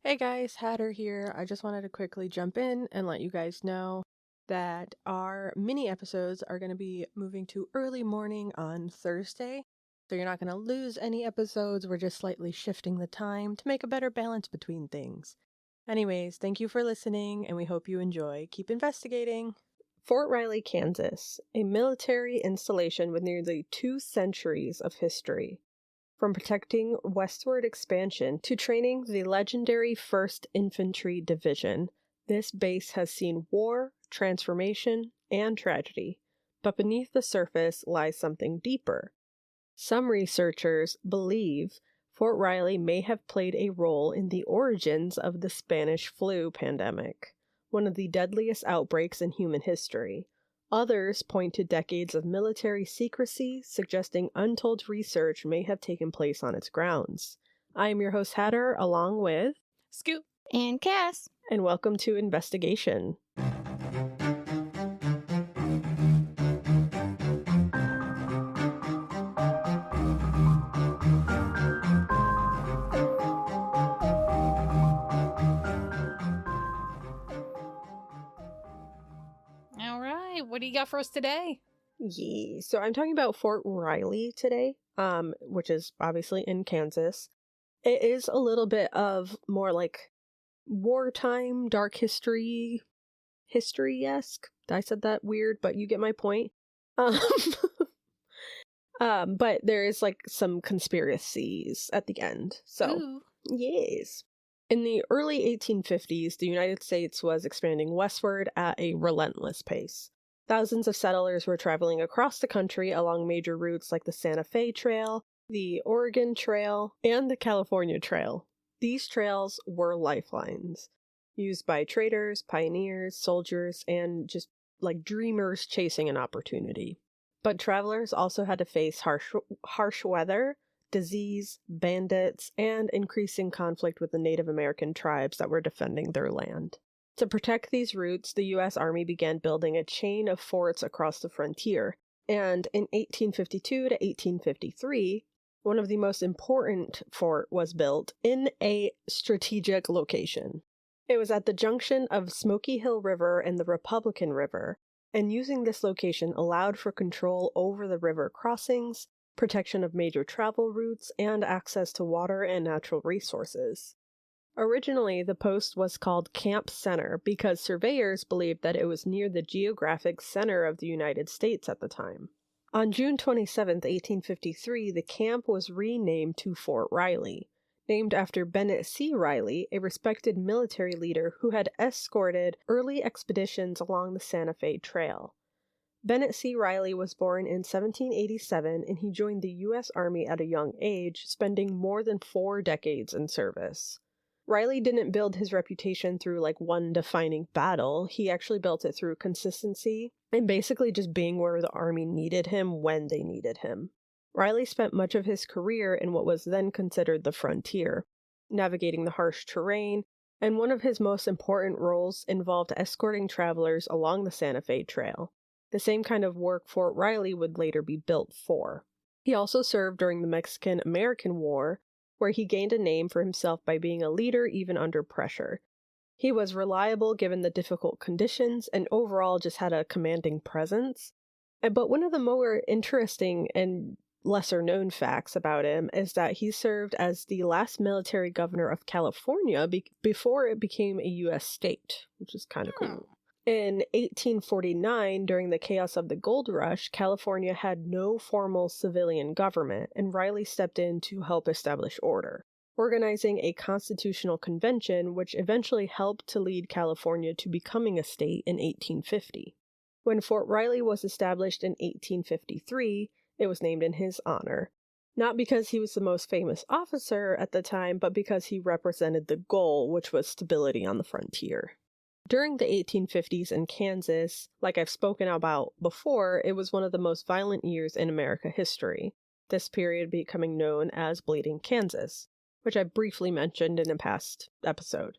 Hey guys, Hatter here. I just wanted to quickly jump in and let you guys know that our mini episodes are going to be moving to early morning on Thursday. So you're not going to lose any episodes. We're just slightly shifting the time to make a better balance between things. Anyways, thank you for listening and we hope you enjoy. Keep investigating. Fort Riley, Kansas, a military installation with nearly 2 centuries of history. From protecting westward expansion to training the legendary 1st Infantry Division, this base has seen war, transformation, and tragedy. But beneath the surface lies something deeper. Some researchers believe Fort Riley may have played a role in the origins of the Spanish flu pandemic, one of the deadliest outbreaks in human history. Others point to decades of military secrecy, suggesting untold research may have taken place on its grounds. I am your host, Hatter, along with Scoop and Cass, and welcome to Investigation. All right, what do you got for us today? Yeah, so I'm talking about Fort Riley today, which is obviously in Kansas. It is a little bit of more like wartime, dark history-esque. I said that weird, but you get my point. But there is like some conspiracies at the end. So, Ooh. yes. In the early 1850s, the United States was expanding westward at a relentless pace. Thousands of settlers were traveling across the country along major routes like the Santa Fe Trail, the Oregon Trail, and the California Trail. These trails were lifelines, used by traders, pioneers, soldiers, and just like dreamers chasing an opportunity. But travelers also had to face harsh weather, disease, bandits, and increasing conflict with the Native American tribes that were defending their land. To protect these routes, the U.S. Army began building a chain of forts across the frontier, and in 1852 to 1853, one of the most important fort was built in a strategic location. It was at the junction of Smoky Hill River and the Republican River, and using this location allowed for control over the river crossings, protection of major travel routes, and access to water and natural resources. Originally, the post was called Camp Center because surveyors believed that it was near the geographic center of the United States at the time. On June 27, 1853, the camp was renamed to Fort Riley, named after Bennett C. Riley, a respected military leader who had escorted early expeditions along the Santa Fe Trail. Bennett C. Riley was born in 1787, and he joined the U.S. Army at a young age, spending more than 4 decades in service. Riley didn't build his reputation through like one defining battle. He actually built it through consistency and basically just being where the Army needed him when they needed him. Riley spent much of his career in what was then considered the frontier, navigating the harsh terrain, and one of his most important roles involved escorting travelers along the Santa Fe Trail, the same kind of work Fort Riley would later be built for. He also served during the Mexican-American War, where he gained a name for himself by being a leader even under pressure. He was reliable given the difficult conditions and overall just had a commanding presence. But one of the more interesting and lesser-known facts about him is that he served as the last military governor of California before it became a U.S. state, which is kind of cool. In 1849, during the chaos of the gold rush, California had no formal civilian government, and Riley stepped in to help establish order, organizing a constitutional convention which eventually helped to lead California to becoming a state in 1850. When Fort Riley was established in 1853, it was named in his honor, not because he was the most famous officer at the time, but because he represented the goal, which was stability on the frontier. During the 1850s in Kansas, like I've spoken about before, it was one of the most violent years in American history, this period becoming known as Bleeding Kansas, which I briefly mentioned in a past episode.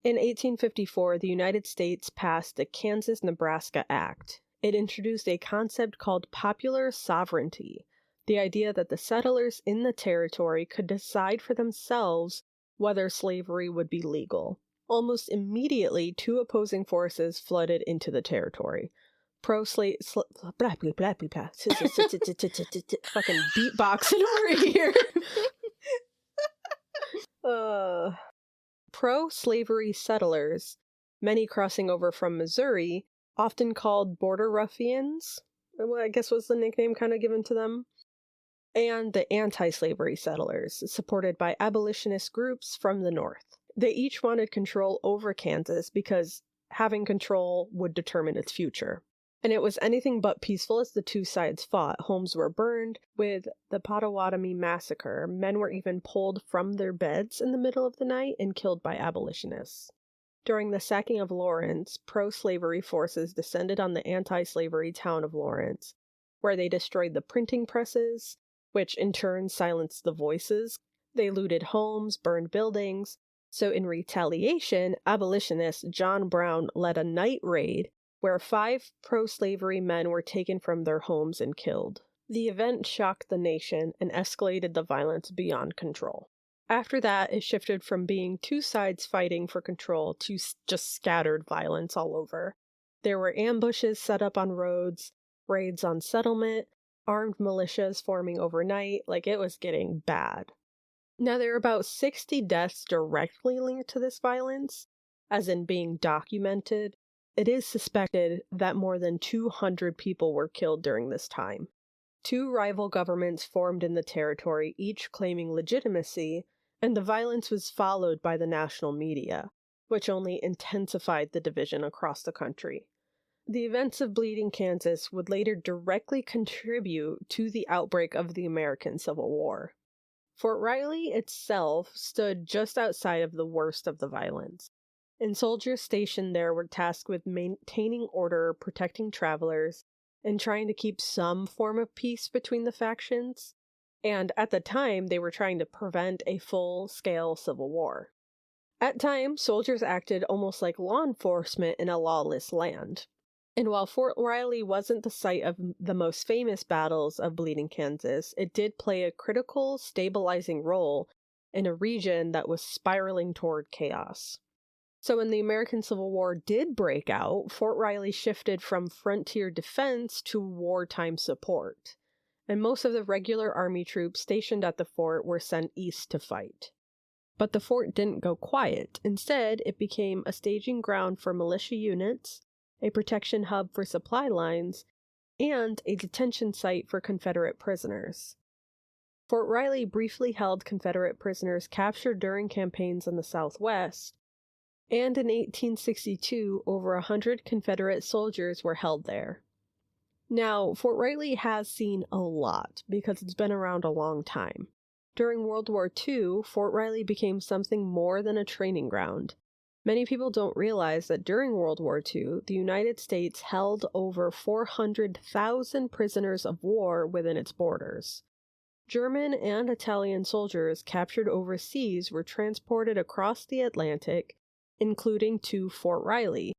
In 1854, the United States passed the Kansas-Nebraska Act. It introduced a concept called popular sovereignty, the idea that the settlers in the territory could decide for themselves whether slavery would be legal. Almost immediately, two opposing forces flooded into the territory. Pro-slave... fucking beatboxing over here. Pro-slavery settlers, many crossing over from Missouri, often called border ruffians, I guess was the nickname kind of given to them, and the anti-slavery settlers, supported by abolitionist groups from the North. They each wanted control over Kansas because having control would determine its future. And it was anything but peaceful as the two sides fought. Homes were burned. With the Potawatomi massacre, men were even pulled from their beds in the middle of the night and killed by abolitionists. During the sacking of Lawrence, pro-slavery forces descended on the anti-slavery town of Lawrence, where they destroyed the printing presses, which in turn silenced the voices. They looted homes, burned buildings. So in retaliation, abolitionist John Brown led a night raid where 5 pro-slavery men were taken from their homes and killed. The event shocked the nation and escalated the violence beyond control. After that, it shifted from being two sides fighting for control to just scattered violence all over. There were ambushes set up on roads, raids on settlement, armed militias forming overnight, like it was getting bad. Now, there are about 60 deaths directly linked to this violence, as in being documented. It is suspected that more than 200 people were killed during this time. 2 rival governments formed in the territory, each claiming legitimacy, and the violence was followed by the national media, which only intensified the division across the country. The events of Bleeding Kansas would later directly contribute to the outbreak of the American Civil War. Fort Riley itself stood just outside of the worst of the violence, and soldiers stationed there were tasked with maintaining order, protecting travelers, and trying to keep some form of peace between the factions. And at the time, they were trying to prevent a full-scale civil war. At times, soldiers acted almost like law enforcement in a lawless land. And while Fort Riley wasn't the site of the most famous battles of Bleeding Kansas, it did play a critical, stabilizing role in a region that was spiraling toward chaos. So when the American Civil War did break out, Fort Riley shifted from frontier defense to wartime support, and most of the regular army troops stationed at the fort were sent east to fight. But the fort didn't go quiet. Instead, it became a staging ground for militia units, a protection hub for supply lines, and a detention site for Confederate prisoners. Fort Riley briefly held Confederate prisoners captured during campaigns in the Southwest, and in 1862, over 100 Confederate soldiers were held there. Now, Fort Riley has seen a lot because it's been around a long time. During World War II, Fort Riley became something more than a training ground. Many people don't realize that during World War II, the United States held over 400,000 prisoners of war within its borders. German and Italian soldiers captured overseas were transported across the Atlantic, including to Fort Riley.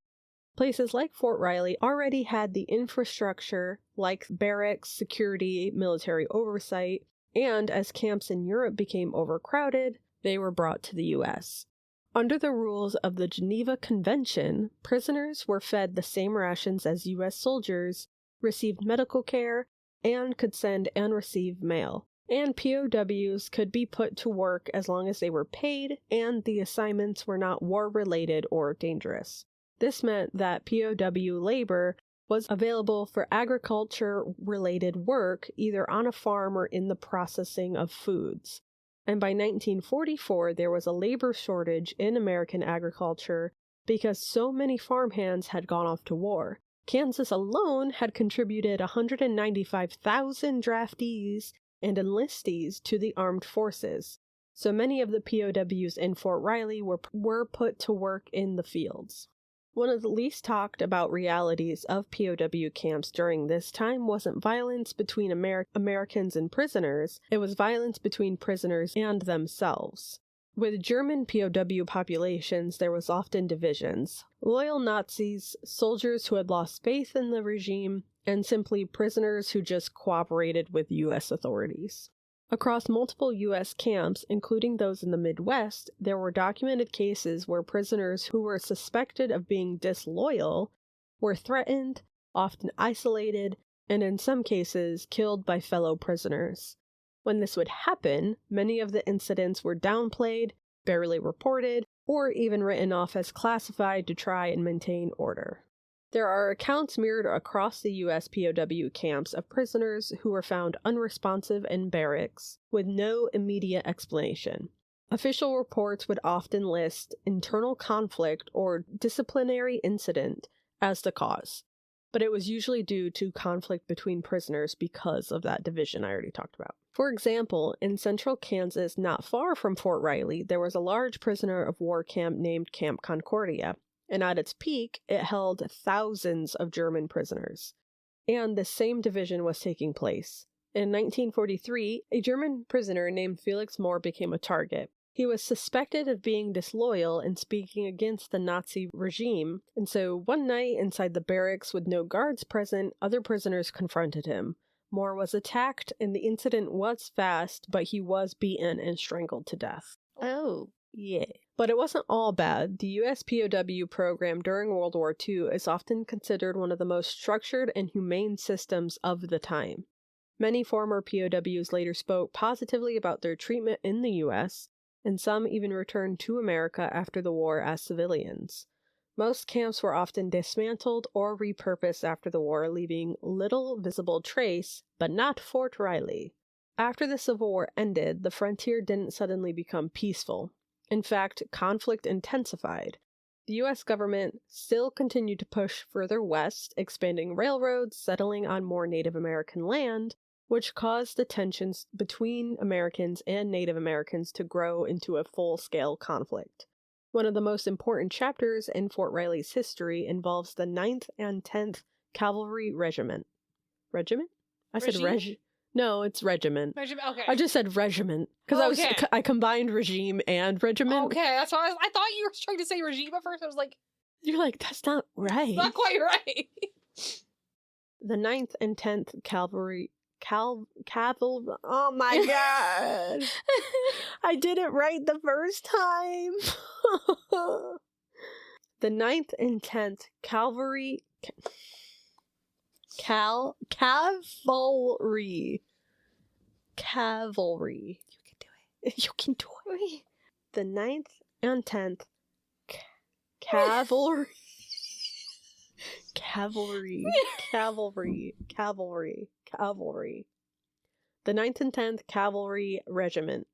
Places like Fort Riley already had the infrastructure, like barracks, security, military oversight, and as camps in Europe became overcrowded, they were brought to the U.S. Under the rules of the Geneva Convention, prisoners were fed the same rations as U.S. soldiers, received medical care, and could send and receive mail. And POWs could be put to work as long as they were paid and the assignments were not war-related or dangerous. This meant that POW labor was available for agriculture-related work either on a farm or in the processing of foods. And by 1944, there was a labor shortage in American agriculture because so many farmhands had gone off to war. Kansas alone had contributed 195,000 draftees and enlistees to the armed forces, so many of the POWs in Fort Riley were put to work in the fields. One of the least talked about realities of POW camps during this time wasn't violence between Americans and prisoners, it was violence between prisoners and themselves. With German POW populations, there was often divisions. Loyal Nazis, soldiers who had lost faith in the regime, and simply prisoners who just cooperated with U.S. authorities. Across multiple U.S. camps, including those in the Midwest, there were documented cases where prisoners who were suspected of being disloyal were threatened, often isolated, and in some cases killed by fellow prisoners. When this would happen, many of the incidents were downplayed, barely reported, or even written off as classified to try and maintain order. There are accounts mirrored across the U.S. POW camps of prisoners who were found unresponsive in barracks, with no immediate explanation. Official reports would often list internal conflict or disciplinary incident as the cause, but it was usually due to conflict between prisoners because of that division I already talked about. For example, in central Kansas, not far from Fort Riley, there was a large prisoner of war camp named Camp Concordia, and at its peak, it held thousands of German prisoners. And the same division was taking place. In 1943, a German prisoner named Felix Mohr became a target. He was suspected of being disloyal and speaking against the Nazi regime, and so one night inside the barracks with no guards present, other prisoners confronted him. Mohr was attacked, and the incident was fast, but he was beaten and strangled to death. Oh. Yeah. But it wasn't all bad. The US POW program during World War II is often considered one of the most structured and humane systems of the time. Many former POWs later spoke positively about their treatment in the US, and some even returned to America after the war as civilians. Most camps were often dismantled or repurposed after the war, leaving little visible trace, but not Fort Riley. After the Civil War ended, the frontier didn't suddenly become peaceful. In fact, conflict intensified. The U.S. government still continued to push further west, expanding railroads, settling on more Native American land, which caused the tensions between Americans and Native Americans to grow into a full-scale conflict. One of the most important chapters in Fort Riley's history involves the 9th and 10th Cavalry Regiment. Regiment? I said No, it's regiment. Regiment, okay. I just said regiment because I combined regime and regiment. Okay, that's why I thought you were trying to say regime at first. I was like, you're like, that's not right. Not quite right. The 9th and 10th Cavalry. Oh my god. I did it right the first time. The 9th and 10th Cavalry. Cavalry. You can do it. You can do it. The 9th and 10th Cavalry. Cavalry. The 9th and 10th Cavalry Regiment.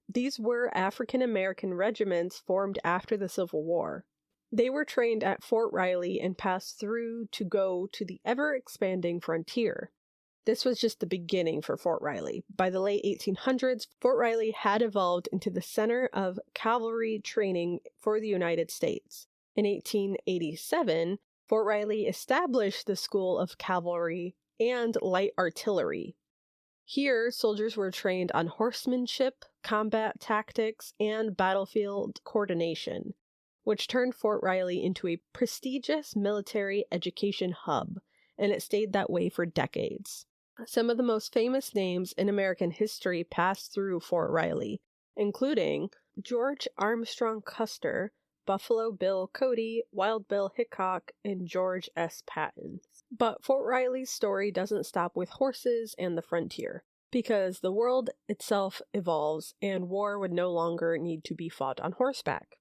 These were African American regiments formed after the Civil War. They were trained at Fort Riley and passed through to go to the ever-expanding frontier. This was just the beginning for Fort Riley. By the late 1800s, Fort Riley had evolved into the center of cavalry training for the United States. In 1887, Fort Riley established the School of Cavalry and Light Artillery. Here, soldiers were trained on horsemanship, combat tactics, and battlefield coordination, which turned Fort Riley into a prestigious military education hub, and it stayed that way for decades. Some of the most famous names in American history passed through Fort Riley, including George Armstrong Custer, Buffalo Bill Cody, Wild Bill Hickok, and George S. Patton. But Fort Riley's story doesn't stop with horses and the frontier, because the world itself evolves and war would no longer need to be fought on horseback.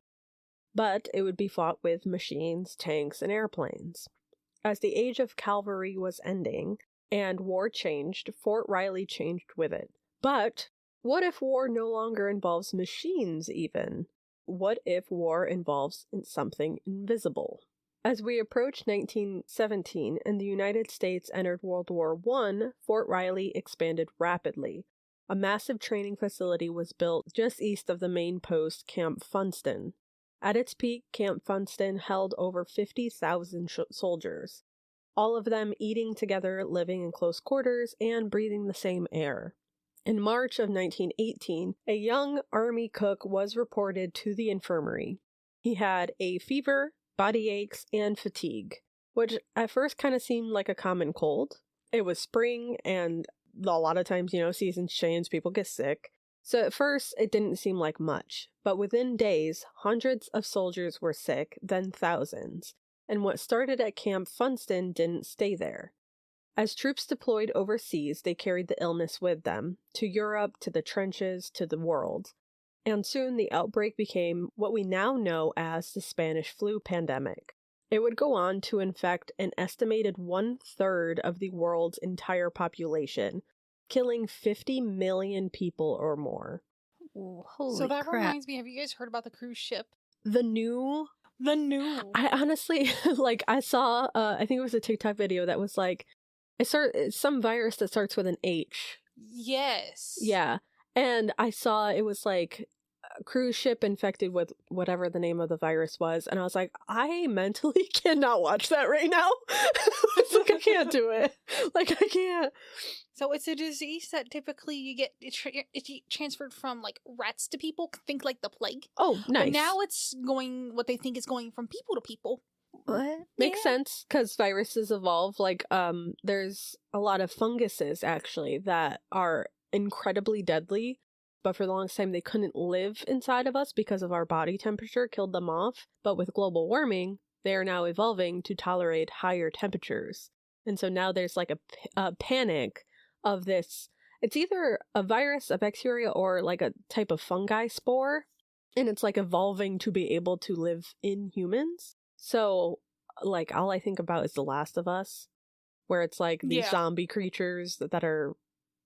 But it would be fought with machines, tanks, and airplanes. As the age of cavalry was ending, and war changed, Fort Riley changed with it. But what if war no longer involves machines even? What if war involves something invisible? As we approach 1917 and the United States entered World War I, Fort Riley expanded rapidly. A massive training facility was built just east of the main post, Camp Funston. At its peak, Camp Funston held over 50,000 soldiers, all of them eating together, living in close quarters, and breathing the same air. In March of 1918, a young Army cook was reported to the infirmary. He had a fever, body aches, and fatigue, which at first kind of seemed like a common cold. It was spring, and a lot of times, seasons change, people get sick. So at first, it didn't seem like much, but within days, hundreds of soldiers were sick, then thousands. And what started at Camp Funston didn't stay there. As troops deployed overseas, they carried the illness with them, to Europe, to the trenches, to the world. And soon the outbreak became what we now know as the Spanish flu pandemic. It would go on to infect an estimated 1/3 of the world's entire population, killing 50 million people or more. Ooh, holy So that crap. reminds me, have you guys heard about the cruise ship? The new... I honestly, I saw, I think it was a TikTok video that was it's some virus that starts with an H. Yes. Yeah. And I saw it was a cruise ship infected with whatever the name of the virus was. And I was like, I mentally cannot watch that right now. I can't do it. I can't. So it's a disease that typically you get it's transferred from rats to people. Think like the plague. Oh, nice. But now it's going. What they think is going from people to people. What? Makes sense because viruses evolve. There's a lot of funguses actually that are incredibly deadly, but for the longest time they couldn't live inside of us because of our body temperature killed them off. But with global warming, they are now evolving to tolerate higher temperatures. And so now there's a panic of this. It's either a virus, a bacteria, or a type of fungi spore. And it's evolving to be able to live in humans. So all I think about is The Last of Us, where it's these zombie creatures that are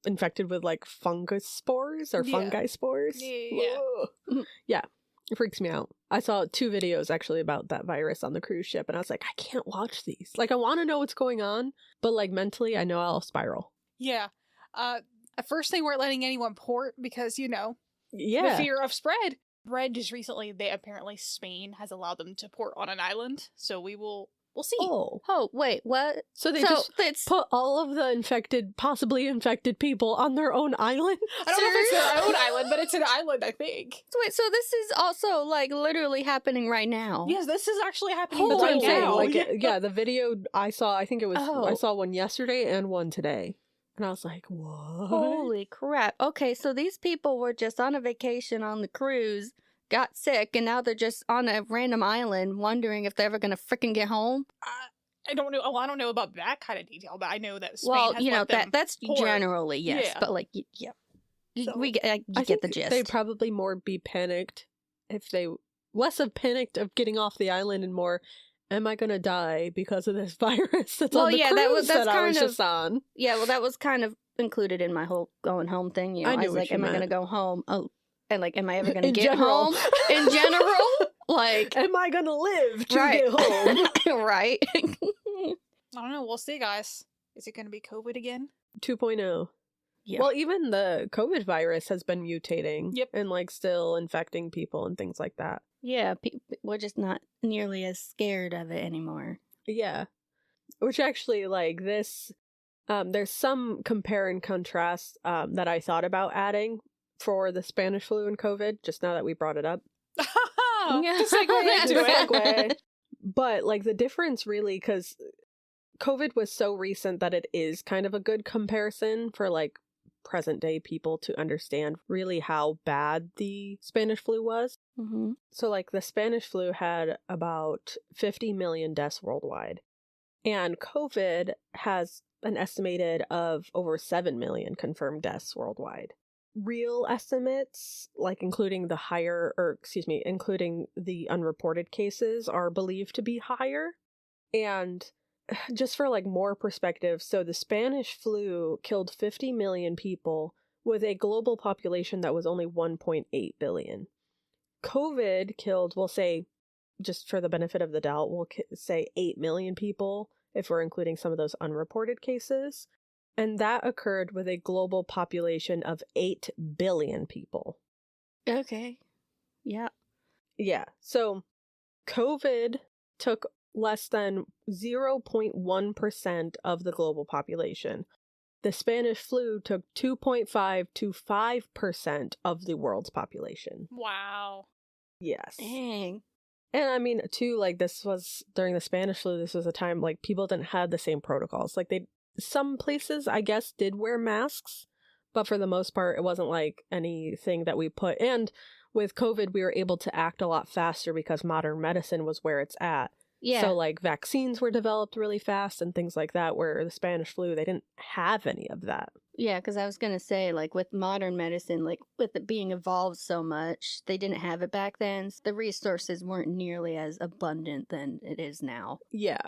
infected with fungus spores or fungi spores. Yeah. Yeah. It freaks me out. I saw 2 videos actually about that virus on the cruise ship, and I was like, I can't watch these. I want to know what's going on, but mentally, I know I'll spiral. Yeah. At first they weren't letting anyone port because, the Yeah. fear of spread. Read just recently, apparently Spain has allowed them to port on an island, so we'll see. Oh, wait, what? So they So just it's put all of the possibly infected people on their own island? I don't know if it's their own island, but it's an island, I think. wait, so this is also literally happening right now. Yes, this is actually happening That's what I'm right saying. now. The video I saw, I think it was, Oh. I saw one yesterday and one today. And I was like, what? Holy crap. Okay, so these people were just on a vacation on the cruise, got sick, and now they're just on a random island wondering if they're ever going to freaking get home. I don't know. Oh, I don't know about that kind of detail, but I know that Spain Well, has let them that's port. generally, yes. Yeah. But yeah. So, You I get the think gist. they'd probably more be panicked if they, less of panicked of getting off the island and more, am I gonna die because of this virus that's Well, on the yeah, cruise that's I was kind of- just on? Yeah, well, that was kind of included in my whole going home thing. I knew was what like, you am I going to meant. go home? Oh, and am I ever going to In get general. home? In general? Am I gonna live to Right. get home? Right. I don't know. We'll see, guys. Is it going to be COVID again? 2.0. Yeah. Well, even the COVID virus has been mutating. Yep. And still infecting people and things like that. Yeah, we're just not nearly as scared of it anymore. Yeah. Which actually, this, there's some compare and contrast that I thought about adding for the Spanish flu and COVID, just now that we brought it up. Yeah. To segue into it. Segue. But, the difference really, because COVID was so recent that it is kind of a good comparison for, present day people to understand really how bad the Spanish flu was. Mm-hmm. So, the Spanish flu had about 50 million deaths worldwide. And COVID has an estimated of over 7 million confirmed deaths worldwide. Real estimates, including including the unreported cases, are believed to be higher. And just for more perspective, so the Spanish flu killed 50 million people with a global population that was only 1.8 billion. COVID killed, we'll say, just for the benefit of the doubt, we'll say 8 million people if we're including some of those unreported cases. And that occurred with a global population of 8 billion people. Okay. Yeah. Yeah. So COVID took less than 0.1% of the global population. The Spanish flu took 2.5 to 5% of the world's population. Wow. Yes. Dang. And I mean, too, this was during the Spanish flu, this was a time people didn't have the same protocols. Some places, I guess, did wear masks, but for the most part, it wasn't like anything that we put. And with COVID, we were able to act a lot faster because modern medicine was where it's at. Yeah. So, like, vaccines were developed really fast and things like that, where the Spanish flu, they didn't have any of that. Yeah, because I was going to say, like, with modern medicine, like, with it being evolved so much, they didn't have it back then. So the resources weren't nearly as abundant than it is now. Yeah.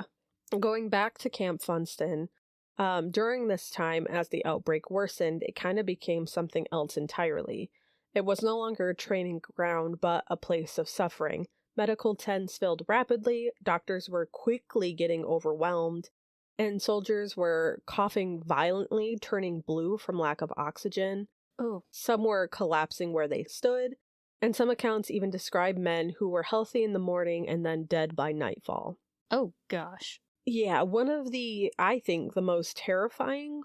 Going back to Camp Funston, during this time, as the outbreak worsened, it kind of became something else entirely. It was no longer a training ground, but a place of suffering. Medical tents filled rapidly, doctors were quickly getting overwhelmed, and soldiers were coughing violently, turning blue from lack of oxygen. Oh. Some were collapsing where they stood, and some accounts even describe men who were healthy in the morning and then dead by nightfall. Oh, gosh. Yeah, one of the, I think, the most terrifying,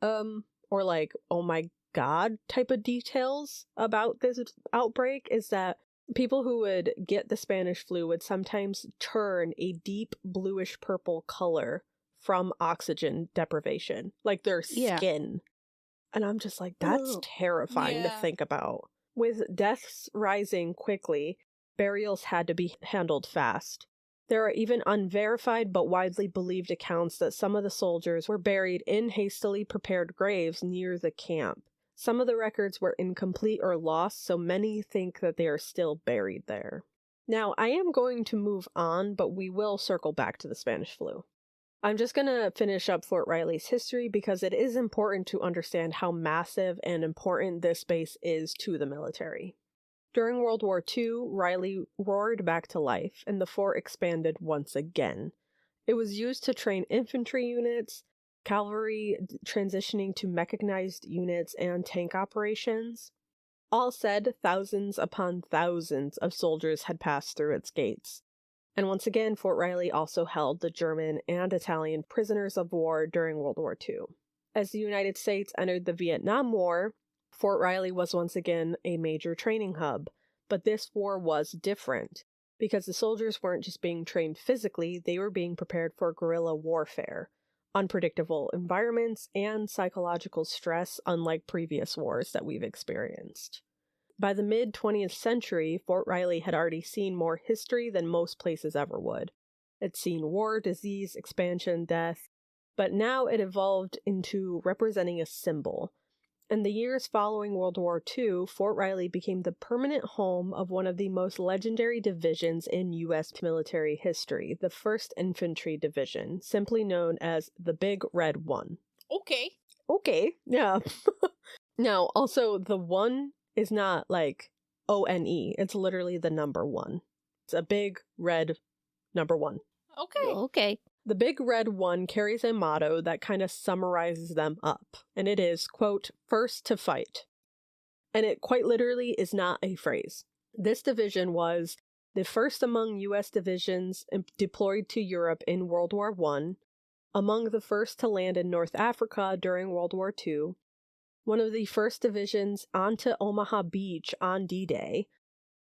or like, oh my god type of details about this outbreak is that people who would get the Spanish flu would sometimes turn a deep bluish purple color from oxygen deprivation, like their skin. And I'm just like, that's terrifying to think about. With deaths rising quickly, burials had to be handled fast. There are even unverified but widely believed accounts that some of the soldiers were buried in hastily prepared graves near the camp. Some of the records were incomplete or lost, so many think that they are still buried there. Now, I am going to move on, but we will circle back to the Spanish flu. I'm just going to finish up Fort Riley's history because it is important to understand how massive and important this base is to the military. During World War II, Riley roared back to life, and the fort expanded once again. It was used to train infantry units, cavalry transitioning to mechanized units, and tank operations. All said, thousands upon thousands of soldiers had passed through its gates. And once again, Fort Riley also held the German and Italian prisoners of war during World War II. As the United States entered the Vietnam War, Fort Riley was once again a major training hub, but this war was different, because the soldiers weren't just being trained physically, they were being prepared for guerrilla warfare, unpredictable environments, and psychological stress unlike previous wars that we've experienced. By the mid-20th century, Fort Riley had already seen more history than most places ever would. It's seen war, disease, expansion, death, but now it evolved into representing a symbol. In the years following World War II, Fort Riley became the permanent home of one of the most legendary divisions in U.S. military history, the 1st Infantry Division, simply known as the Big Red One. Okay, yeah. Now, also, the 1 is not like O-N-E, it's literally the number 1. It's a big red number 1. Okay. The Big Red One carries a motto that kind of summarizes them up, and it is, quote, "first to fight." And it quite literally is not a phrase. This division was the first among U.S. divisions deployed to Europe in World War I, among the first to land in North Africa during World War II, one of the first divisions onto Omaha Beach on D-Day.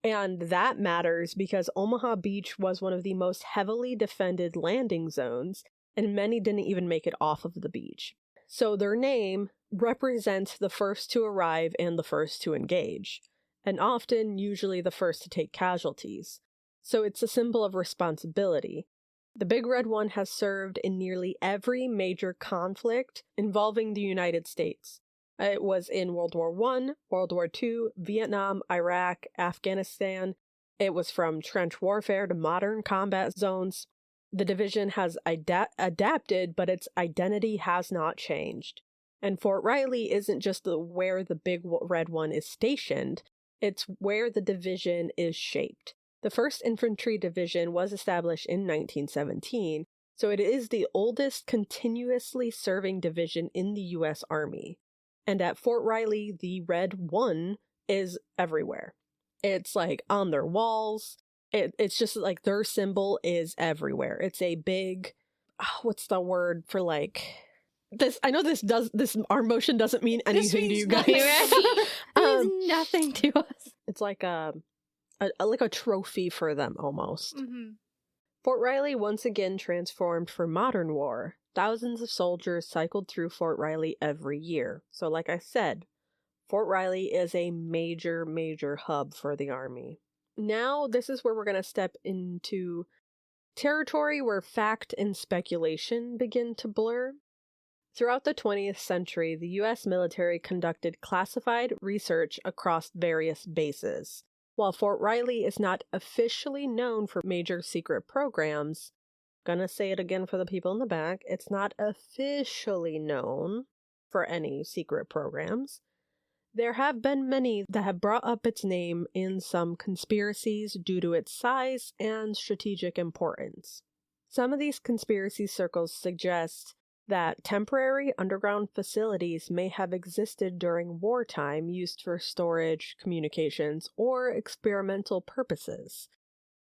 And that matters because Omaha Beach was one of the most heavily defended landing zones, and many didn't even make it off of the beach. So their name represents the first to arrive and the first to engage, and often, usually, the first to take casualties. So it's a symbol of responsibility. The Big Red One has served in nearly every major conflict involving the United States. It was in World War I, World War II, Vietnam, Iraq, Afghanistan. It was from trench warfare to modern combat zones. The division has adapted, but its identity has not changed. And Fort Riley isn't just where the Big Red One is stationed, it's where the division is shaped. The 1st Infantry Division was established in 1917, so it is the oldest continuously serving division in the U.S. Army. And at Fort Riley, the Red One is everywhere. It's like on their walls. It's just like their symbol is everywhere. It's a big, what's the word for like this? I know our motion doesn't mean anything to you guys. It means nothing to us. It's like a trophy for them almost. Mm-hmm. Fort Riley once again transformed for modern war. thousands of soldiers cycled through Fort Riley every year. So like I said, Fort Riley is a major, major hub for the Army. Now, this is where we're going to step into territory where fact and speculation begin to blur. Throughout the 20th century, the U.S. military conducted classified research across various bases. While Fort Riley is not officially known for major secret programs, gonna say it again for the people in the back, it's not officially known for any secret programs. There have been many that have brought up its name in some conspiracies due to its size and strategic importance. Some of these conspiracy circles suggest that temporary underground facilities may have existed during wartime used for storage, communications, or experimental purposes.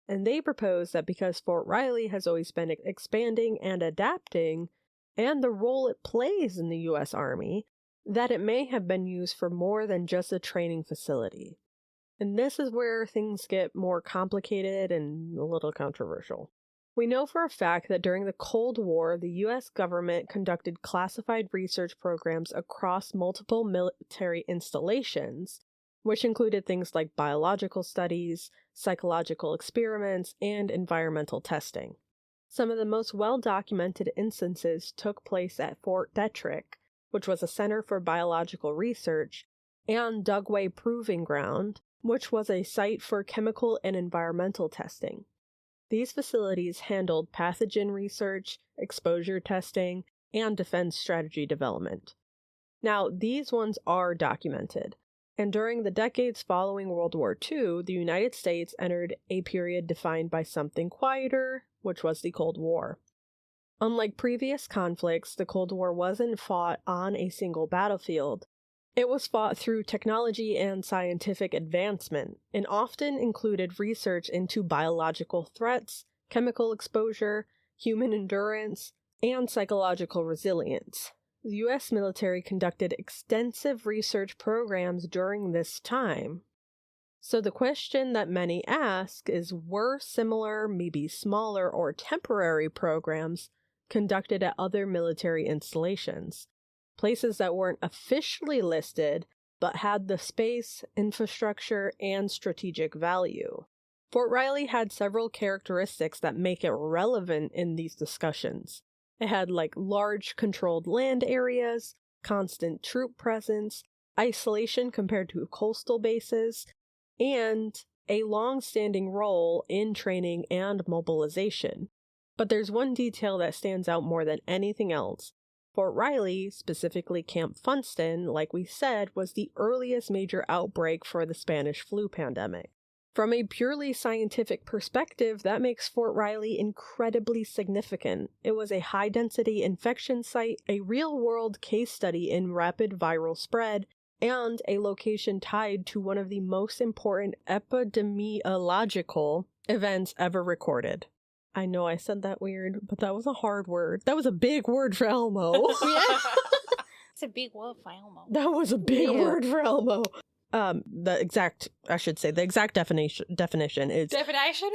And they propose that because Fort Riley has always been expanding and adapting, and the role it plays in the U.S. Army, that it may have been used for more than just a training facility. And this is where things get more complicated and a little controversial. We know for a fact that during the Cold War, the U.S. government conducted classified research programs across multiple military installations, which included things like biological studies, psychological experiments, and environmental testing. Some of the most well-documented instances took place at Fort Detrick, which was a center for biological research, and Dugway Proving Ground, which was a site for chemical and environmental testing. These facilities handled pathogen research, exposure testing, and defense strategy development. Now, these ones are documented, and during the decades following World War II, the United States entered a period defined by something quieter, which was the Cold War. Unlike previous conflicts, the Cold War wasn't fought on a single battlefield. It was fought through technology and scientific advancement, and often included research into biological threats, chemical exposure, human endurance, and psychological resilience. The U.S. military conducted extensive research programs during this time. So the question that many ask is, were similar, maybe smaller or temporary programs conducted at other military installations, places that weren't officially listed but had the space, infrastructure, and strategic value? Fort Riley had several characteristics that make it relevant in these discussions. It had large controlled land areas, constant troop presence, isolation compared to coastal bases, and a long-standing role in training and mobilization. But there's one detail that stands out more than anything else. Fort Riley, specifically Camp Funston, like we said, was the earliest major outbreak for the Spanish flu pandemic. From a purely scientific perspective, that makes Fort Riley incredibly significant. It was a high-density infection site, a real-world case study in rapid viral spread, and a location tied to one of the most important epidemiological events ever recorded. I know I said that weird, but that was a hard word. That was a big word for Elmo. Yeah. It's a big word for Elmo. That was a big word for Elmo. The exact definition is... Definition?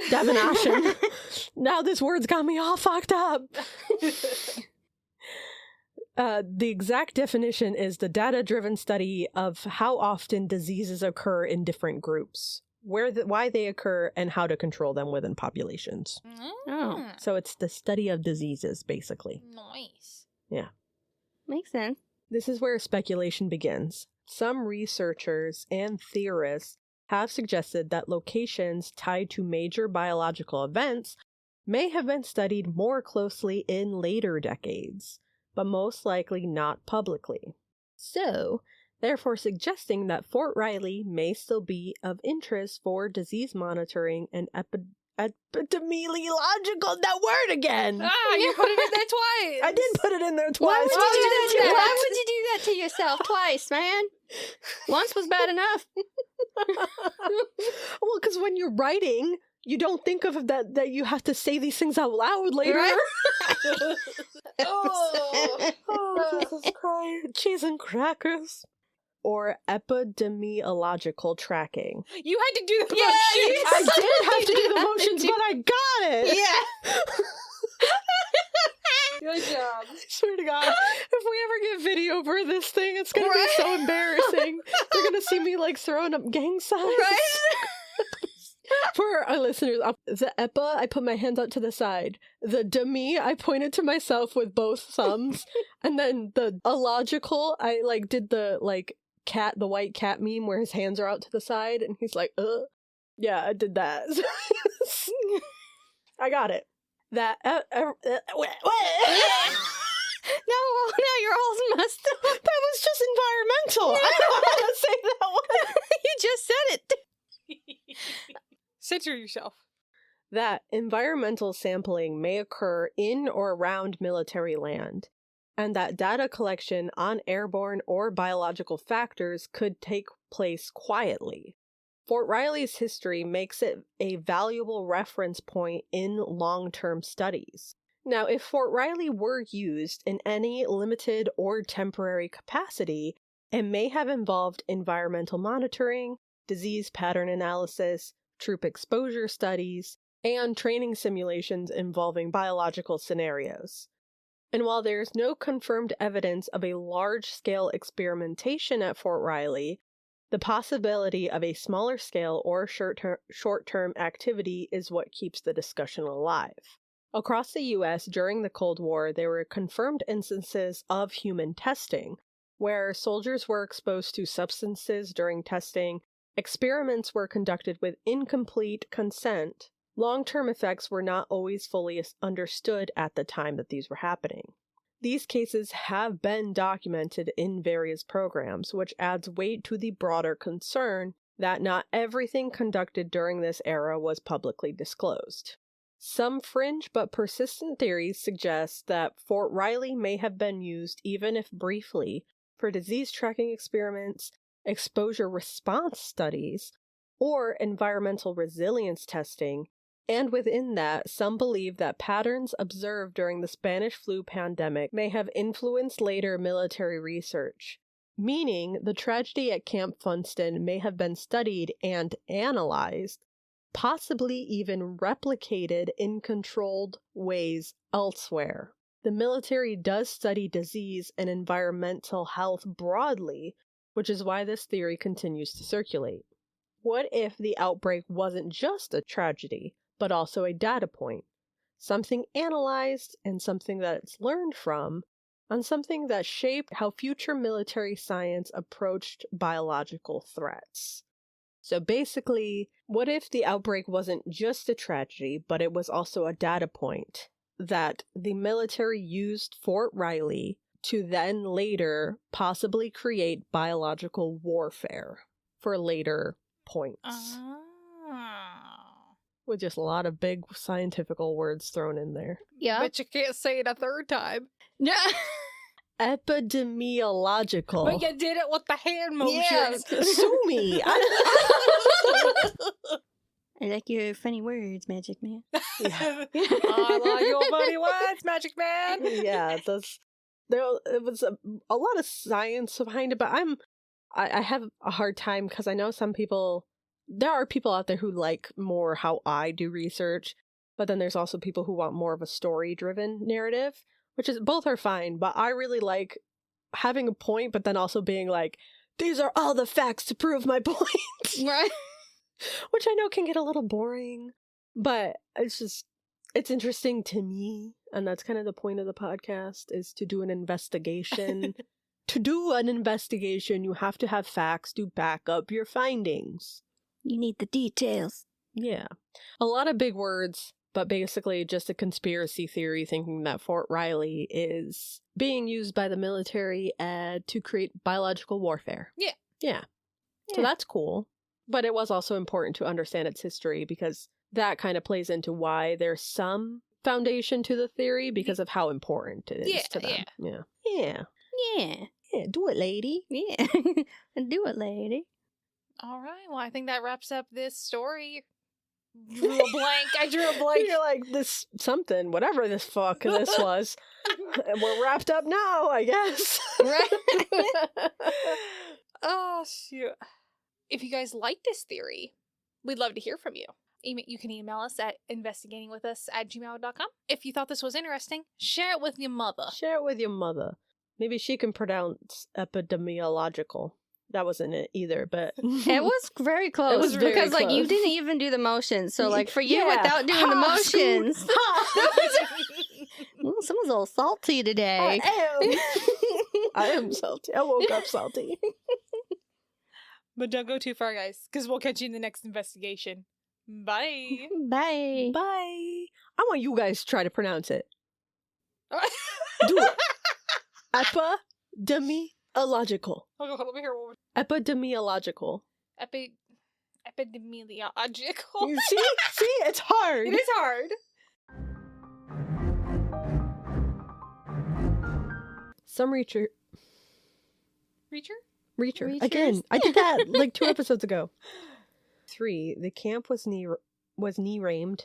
Now this word's got me all fucked up. The exact definition is the data-driven study of how often diseases occur in different groups, why they occur, and how to control them within populations. Oh. So it's the study of diseases, basically. Nice. Yeah. Makes sense. This is where speculation begins. Some researchers and theorists have suggested that locations tied to major biological events may have been studied more closely in later decades, but most likely not publicly. So, therefore suggesting that Fort Riley may still be of interest for disease monitoring and epidemiological, that word again! You put it in there twice! I did put it in there twice! Why would you do that to yourself twice, man? Once was bad enough. Well, because when you're writing, you don't think of that you have to say these things out loud later. Right? Oh, Jesus Christ. Cheese and crackers. Or epidemiological tracking. You had to do the motions! I did have to do the motions, but I got it! Yeah! Good job. throwing up gang signs. Right? For our listeners, the EPA, I put my hands out to the side. The demi, I pointed to myself with both thumbs. And then the illogical, I did the cat, the white cat meme where his hands are out to the side and he's like, yeah, I did that. I got it. That No, now you're all messed up. that was just environmental. I don't know how to say that one. You just said it. Center yourself. That environmental sampling may occur in or around military land, and that data collection on airborne or biological factors could take place quietly. Fort Riley's history makes it a valuable reference point in long-term studies. Now, if Fort Riley were used in any limited or temporary capacity, it may have involved environmental monitoring, disease pattern analysis, troop exposure studies, and training simulations involving biological scenarios. And while there is no confirmed evidence of a large-scale experimentation at Fort Riley, the possibility of a smaller scale or short-term activity is what keeps the discussion alive. Across the U.S. during the Cold War, there were confirmed instances of human testing, where soldiers were exposed to substances during testing, experiments were conducted with incomplete consent, long-term effects were not always fully understood at the time that these were happening. These cases have been documented in various programs, which adds weight to the broader concern that not everything conducted during this era was publicly disclosed. Some fringe but persistent theories suggest that Fort Riley may have been used, even if briefly, for disease tracking experiments, exposure response studies, or environmental resilience testing, and within that, some believe that patterns observed during the Spanish flu pandemic may have influenced later military research, meaning the tragedy at Camp Funston may have been studied and analyzed, possibly even replicated in controlled ways elsewhere. The military does study disease and environmental health broadly, which is why this theory continues to circulate. What if the outbreak wasn't just a tragedy, but also a data point? Something analyzed and something that it's learned from, and something that shaped how future military science approached biological threats. So basically, what if the outbreak wasn't just a tragedy, but it was also a data point that the military used Fort Riley to then later possibly create biological warfare for later points. With just a lot of big scientifical words thrown in there. Yeah. But you can't say it a third time. Yeah. Epidemiological. But you did it with the hand motion. Yeah, sue me. I like your funny words, Magic Man. Yeah. I like your funny words, Magic Man. Yeah, it was a lot of science behind it, but I have a hard time because I know there are people out there who like more how I do research, but then there's also people who want more of a story-driven narrative, both are fine, but I really like having a point, but then also being like, these are all the facts to prove my point. Right. Which I know can get a little boring, but it's interesting to me, and that's kind of the point of the podcast, is to do an investigation. To do an investigation, you have to have facts to back up your findings. You need the details. Yeah. A lot of big words, but basically just a conspiracy theory thinking that Fort Riley is being used by the military to create biological warfare. Yeah. So that's cool. But it was also important to understand its history because that kind of plays into why there's some foundation to the theory because of how important it is to them. Yeah. Do it, lady. Yeah. Do it, lady. All right. Well, I think that wraps up this story. Drew a blank. I drew a blank. You're like, whatever this was. And we're wrapped up now, I guess. Right? Oh, shoot. If you guys like this theory, we'd love to hear from you. You can email us at investigatingwithus@gmail.com. If you thought this was interesting, share it with your mother. Maybe she can pronounce epidemiological. That wasn't it either, but It was very close. was very because like you close. didn't even do the motions. So like for you Yeah. without doing the Ha, Scoot. motions. Ha. Ooh, someone's a little salty today. I am salty. I woke up salty. But don't go too far, guys, because we'll catch you in the next investigation. Bye. Bye. Bye. I want you guys to try to pronounce it. Do it. Epidemiological. Hold on, let me hear one more. Epidemiological. Epidemiological. You see? See? It's hard. It is hard. Some Reacher. Reacher? Again, I did that like 2 episodes ago. 3. The camp was knee-ramed.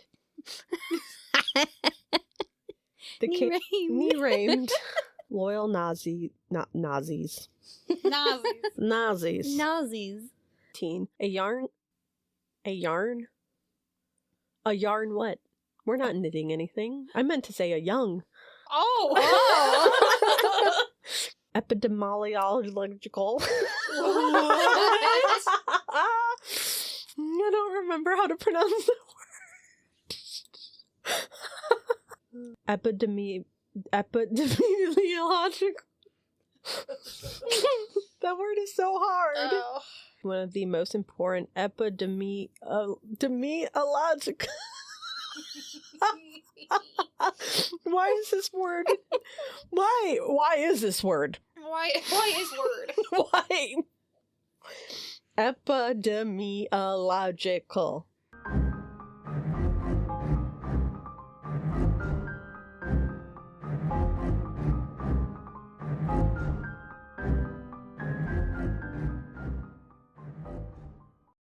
Knee-ramed. Loyal Nazis. Nazis. Nazis. Teen. A yarn what? We're not knitting anything. I meant to say a young. Oh! Epidemiological. What? I don't remember how to pronounce the word. Epidemiological. That word is so hard. Oh. One of the most important epidemiological. Why is this word? Why is this word? Why is word? Why? Epidemiological.